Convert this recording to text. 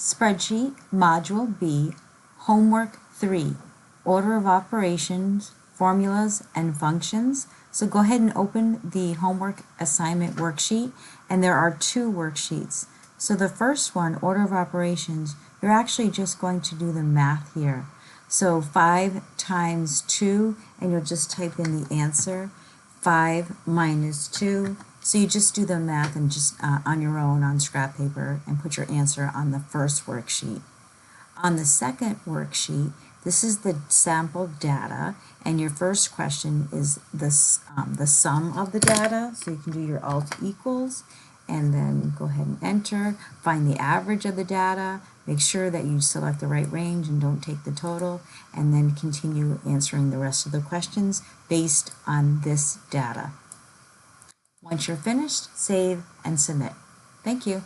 Spreadsheet, Module B, Homework 3, Order of Operations, Formulas, and Functions. So go ahead and open the homework assignment worksheet, and there are two worksheets. So the first one, Order of Operations, you're actually just going to do the math here. So 5 times 2, and you'll just type in the answer, 5 minus 2. So you just do the math and just on your own on scrap paper and put your answer on the first worksheet. On the second worksheet, this is the sample data, and your first question is the sum of the data. So you can do your alt equals, and then go ahead and enter, find the average of the data, make sure that you select the right range and don't take the total, and then continue answering the rest of the questions based on this data. Once you're finished, save and submit. Thank you.